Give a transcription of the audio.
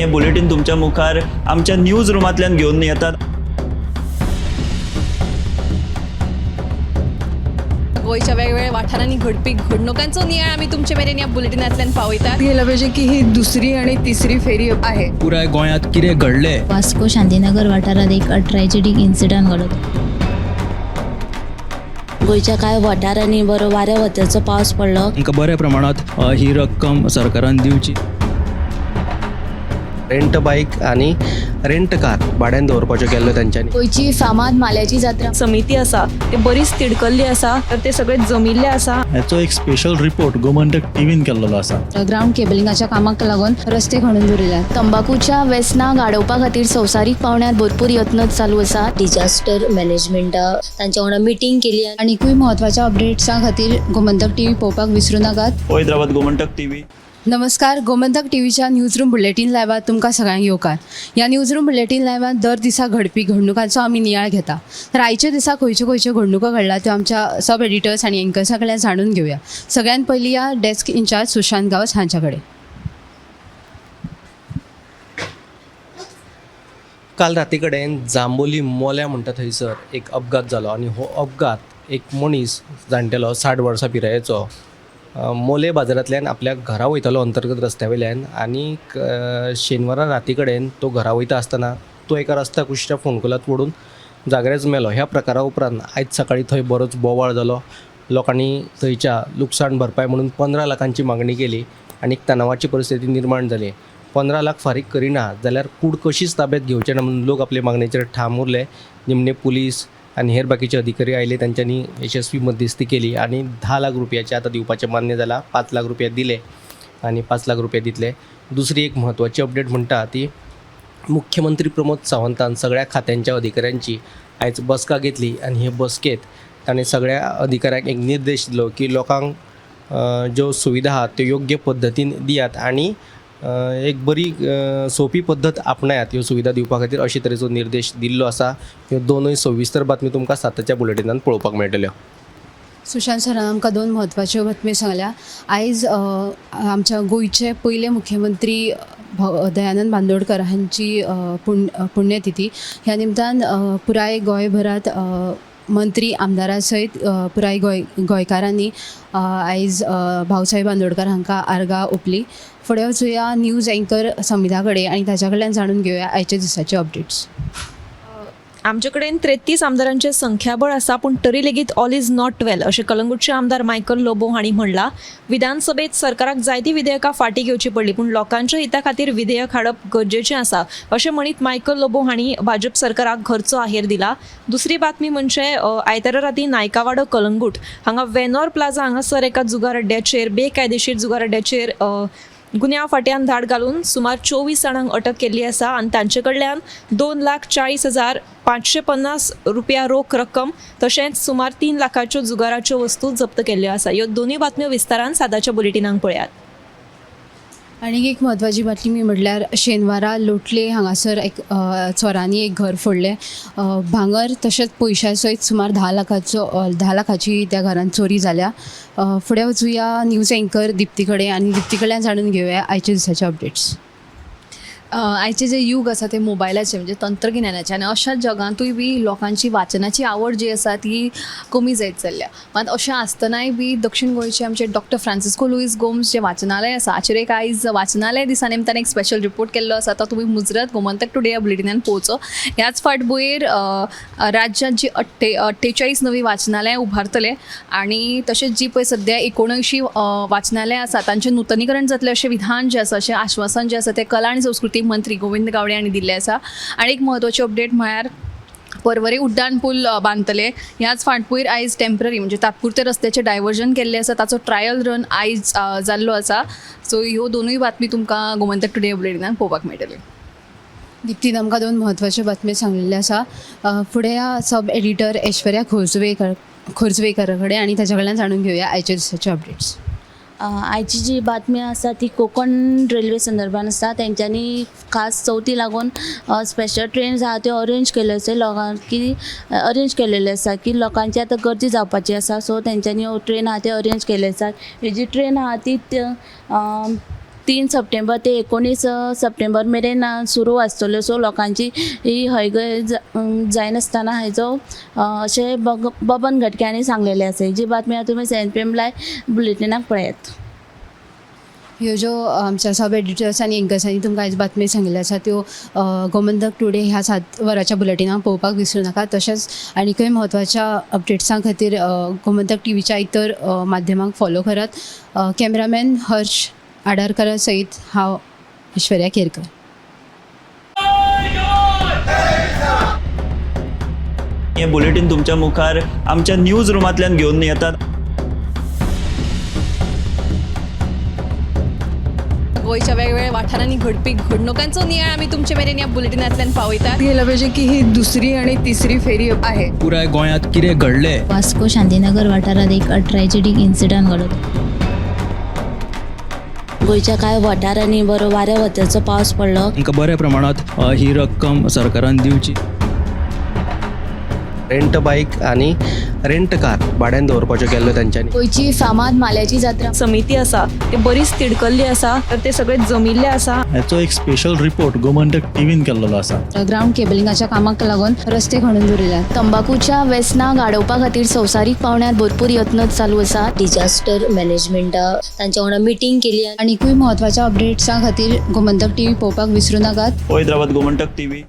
हे बुलेटिन तुमच्या मुखार आमच्या न्यूज रूमांतल्यान घेवन येतात. गोयच्या वेगवेगळ्या वाठारांनी घडपी घडणुकांचो नियाळ आमी तुमचे मेरेन ह्या बुलेटिनांतल्यान पावयतात. गेलं पाहिजे की ही दुसरी आणि तिसरी फेरी आहे. पुराय गोंयांत कितें घडलें. वास्को शांतीनगर वाठारात एक ट्रॅजेडीक इन्सिडंट घडत. गोंयच्या कांय वाठारांनी बरो वाऱ्या वताचो पावस पडलो. तांकां बऱ्या प्रमाणात ही रक्कम सरकारान दिवची. रेंट बाईक आणि रेंट कार भाड्यान दवरपाच्यो केल्ल्यो तेंच्यांनी. गोंयची फामाद माल्याची जात्रा समिती आसा ते बरीच तिडकल्ली आसा, तर ते सगळे जमिल्ले आसा. हाचो एक स्पेशल रिपोर्ट गोमंतक टीव्हीन केल्लो आसा. ग्राउंड केबलिंगाच्या कामाक लागून रस्ते खणून दवरिल्यात. तंबाखूच्या व्यसनां गाडोवपा खातीर संवसारीक पावंड्यार भरपूर यत्न चालू आसा. डिजास्टर मॅनेजमेंटा तांच्या वांगडा मिटींग केली. आनीकूय म्हत्वाच्या अपडेट्सां खातीर गोमंतक टीव्ही पळोवपाक विसरूं नाकात. पळयत रावात गोमंतक टीव्ही. नमस्कार, गोमंतक टीव्हीच्या न्यूज रूम बुलेटिन लायव्हात तुमकां सगळ्यांक येवकार. ह्या न्यूज रूम बुलेटिन लायव्हात दर दिसा घडपी घडणुकांचो आमी नियाळ घेता. तर आयच्या दिसा खंयच्यो घडणुको घडला त्यो आमच्या सब एडिटर्स आनी एंकर्सा कडल्यान जाणून घेवया. सगळ्यात पयलीं या डेस्क इंचार्ज सुशांत गावस हांच्या कडेन. काल राती कडेन जांबोली मोल्या म्हणटा थंयसर एक अपघात जालो आनी हो अपघात एक मनीस जाणटेलो 60 वर्सां पिरायेचो मोले बाजारांतल्यान आपल्या घरा वयतालो अंतर्गत रस्त्या वयल्यान आनी शेनवारा राती कडेन तो घरा वयता आसतना तो एका रस्त्याक कुशीच्या फोंडकुलांत पडून जागरेच मेलो. ह्या प्रकारा उपरांत आयज सकाळी थंय बरोच बोवाळ जालो. लोकांनी थंयच्या लुकसाण भरपाय म्हणून 15 लाखांची मागणी केली आनी एक तणावाची परिस्थिती निर्माण जाली. 15 लाख फारीक करिना जाल्यार कूड कशीच ताब्यात घेवचे ना म्हणून लोक आपले मागणेचेर ठाम उरले. निमणे पुलीस आनी हेर बाकीचे अधिकारी आयले, तांच्यांनी यशस्वी मध्यस्थी केली आनी 10 लाख रुपयाचे आतां दिवपाचें मान्य जालां. 5 लाख रुपया दिले आनी 5 लाख रुपया दितले. दुसरी एक म्हत्वाची अपडेट म्हणटा ती मुख्यमंत्री प्रमोद सावंतान सगळ्या खात्यांच्या अधिकाऱ्यांची आयज बसका घेतली आनी हे बसकेत ताणें सगळ्या अधिकाऱ्यांक एक निर्देश दिलो की लोकांक ज्यो सुविधा आहात त्यो योग्य पद्दतीन दियात आनी एक बरी सोपी पद्दत आपणायात ह्यो सुविधा दिवपा खातीर अशे तरेचो निर्देश दिल्लो आसा. ह्यो दोनूय सविस्तर बातमी तुमकां साताच्या बुलेटिनांत पळोवपाक मेळटल्यो. सुशांत सरान आमकां 2 म्हत्वाच्यो बातम्यो सांगल्या. आयज आमच्या गोंयचे पयले मुख्यमंत्री दयानंद बांदोडकर हांची पुण्यतिथी. ह्या निमतान पुराय गोंयभरात मंत्री आमदारां सयत पुराय गोंयकारांनी आयज भाऊसाहेब बांदोडकर हांकां आर्गां ओंपली. फुडें वचुया न्यूज एंकर समिता कडेन आनी ताच्या कडल्यान जाणून घेवया आयच्या दिसाचे अपडेट्स. आमचे कडेन 33 आमदारांचे संख्याबळ आसा, पूण तरी लेगीत ऑल इज नॉट वेल अशें कलंगूटचे आमदार मायकल लोबो हांणी म्हणलां. विधानसभेत सरकाराक जायती विधेयकां फाटी घेवची पडली, पूण लोकांच्या हिता खातीर विधेयक हाडप गरजेचें आसा अशें म्हणीत मायकल लोबो हांणी भाजप सरकाराक घरचो आहेर दिला. दुसरी बातमी म्हणजे आयतारा राती नायकावाडो कलंगूट हांगा वेनॉर प्लाझा हांगासर एका जुगार अड्ड्याचेर बेकायदेशीर जुगार अड्ड्याचेर गुन्यांव फाट्यान धाड घालून सुमार 24 जाणांक अटक केल्ली आसा आनी तांचे कडल्यान 2,40,550 रुपया रोख रक्कम तशेंच सुमार 3 लाखाच्यो जुगाराच्यो वस्तू जप्त केल्ल्यो आसा. ह्यो दोनूय बातम्यो विस्तारान सादाच्या बुलेटिनांक पळयात. आनीक एक म्हत्वाची बातमी म्हटल्यार शेनवारा लोटले हांगासर एक चोरांनी एक घर फोडलें. भांगर तशेंच पयशा सयत सुमार 10 लाखाची त्या घरांत चोरी जाल्या. फुडें वचुया न्यूज एंकर दिप्ती कडेन आनी दिप्ती कडल्यान जाणून घेवया आयच्या दिसाचे अपडेट्स. आयचे जे युग आसा ते मोबायलाचे म्हणजे तंत्रगिन्यानाचे आनी अशा जगांतूय बी लोकांची वाचनाची आवड जी आसा ती कमी जायत चल्ल्या. मात अशें आसतनाय बी दक्षिण गोंयचे आमचे डॉक्टर फ्रांसिस्को लुईस गोम्स जे वाचनालय आसा हाचेर एक आयज वाचनालय दिसा निमतान एक स्पेशल रिपोर्ट केल्लो आसा. तो तुमी मुजरत गोमंतक टुडे ह्या बुलेटिनान पळोवचो. ह्याच फाटभुंयेर राज्यांत जी 48 नवी वाचनालयां उभारतले आनी तशेंच जी पळय सद्या 79 वाचनालयां आसा तांचें नूतनीकरण जातलें अशें विधान जें आसा अशें आश्वासन जें आसा तें कला आनी संस्कृती मंत्री गोविंद गावडे हांणी दिल्लें आसा. आनी एक म्हत्वाची अपडेट म्हळ्यार पर्वरी उड्डाण पूल बांदतले. ह्याच फाटभुंयेर आयज टेम्पररी म्हणजे तात्पुरते रस्त्याचे डायवर्जन केल्लें आसा, ताचो ट्रायल रन आयज जाल्लो आसा. सो ह्यो दोनूय बातमी तुमकां गोमंतक टुडे बुलेटिनान पळोवपाक मेळटल्यो. दिप्तीन आमकां 2 म्हत्वाच्यो बातम्यो सांगलेल्यो आसा. फुडें सब एडिटर ऐश्वर्या खोर्जवेकर कडेन आनी ताच्या कडल्यान जाणून घेवया आयच्या दिसाचे अपडेट्स. आयची जी बातमी आसा ती कोकण रेल्वे संदर्भान आसा. तेंच्यांनी खास चवथी लागून स्पेशल ट्रेन्स आहा त्यो अरेंज केल्यो आसा अरेंज आसा की लोकांची आतां गर्दी जावपाची आसा. सो तेंच्यांनी ट्रेन आहा त्यो अरेंज केल्यो आसा. ही जी ट्रेन आहा ती 3 सप्टेंबर ते 19 सप्टेंबर मेरेन सुरू आसतल्यो. सो लोकांची ही हयगय जायनासतना हाजो अशें बबन घटक्यांनी सांगलेलें आसा. जी बातमी तुमी CNPM लायव्ह बुलेटिनाक पळयात. ह्यो ज्यो आमच्या सब एडिटर्स आनी एंकर्सांनी तुमकां आयज बातमी सांगिल्ल्यो आसा त्यो गोमंतक टुडे ह्या 7 वरांच्या बुलेटिनाक पळोवपाक विसरूं नाका. तशेंच आनीकय म्हत्वाच्या अपडेट्सां खातीर गोमंतक टीव्हीच्या इतर माध्यमांक फॉलो करात. कॅमेरामॅन हर्ष आडारकरा सयत हांव ऐश्वर्या केरकर. हे बुलेटिन तुमच्या मुखार आमच्या न्यूज रुमांतल्यान घेवन येतात. गोंयच्या वेगवेगळ्या वाठारांनी घडपी घडणुकांचो नियाळ आमी तुमचे मेरेन ह्या बुलेटिनांतल्यान पावयतात. गेल्या पाहिजे की ही दुसरी आणि तिसरी फेरी आहे. पुराय गोंयांत कितें घडलें वास्को शांतीनगर वाठारात एक ट्रॅजेडीक इन्सिडंट घडलो. गोंयच्या कांय वाठारांनी बरो वाऱ्या वताचो पावस पडलो. तांकां बऱ्या प्रमाणात ही रक्कम सरकारान दिवची. रेंट बाईक आणि रेंट कार भाड्यान दवरपाच्यो केल्ल्यो तांच्यांनी. गोंयची फामाद माल्याची जात्रा समिती आसा ती बरीच तिडकल्ली आसा, तर ते सगळे जमिल्ले आसा. ह्याचो एक स्पेशल रिपोर्ट गोमंतक टीव्हीन केल्लो आसा. ग्राउंड केबलिंगाच्या कामाक लागून रस्ते खणून दवरिल्यात. तंबाखूच्या व्यसनां गाडोवपा खातीर संवसारीक पावंड्यार भरपूर यत्न चालू आसा. डिजास्टर मॅनेजमेंटा तांच्या वांगडा मिटींग केली. आनीकूय म्हत्वाच्या अपडेट्सां खातीर गोमंतक टीव्ही पळोवपाक विसरूं नाकात. पळयत रावात गोमंतक TV.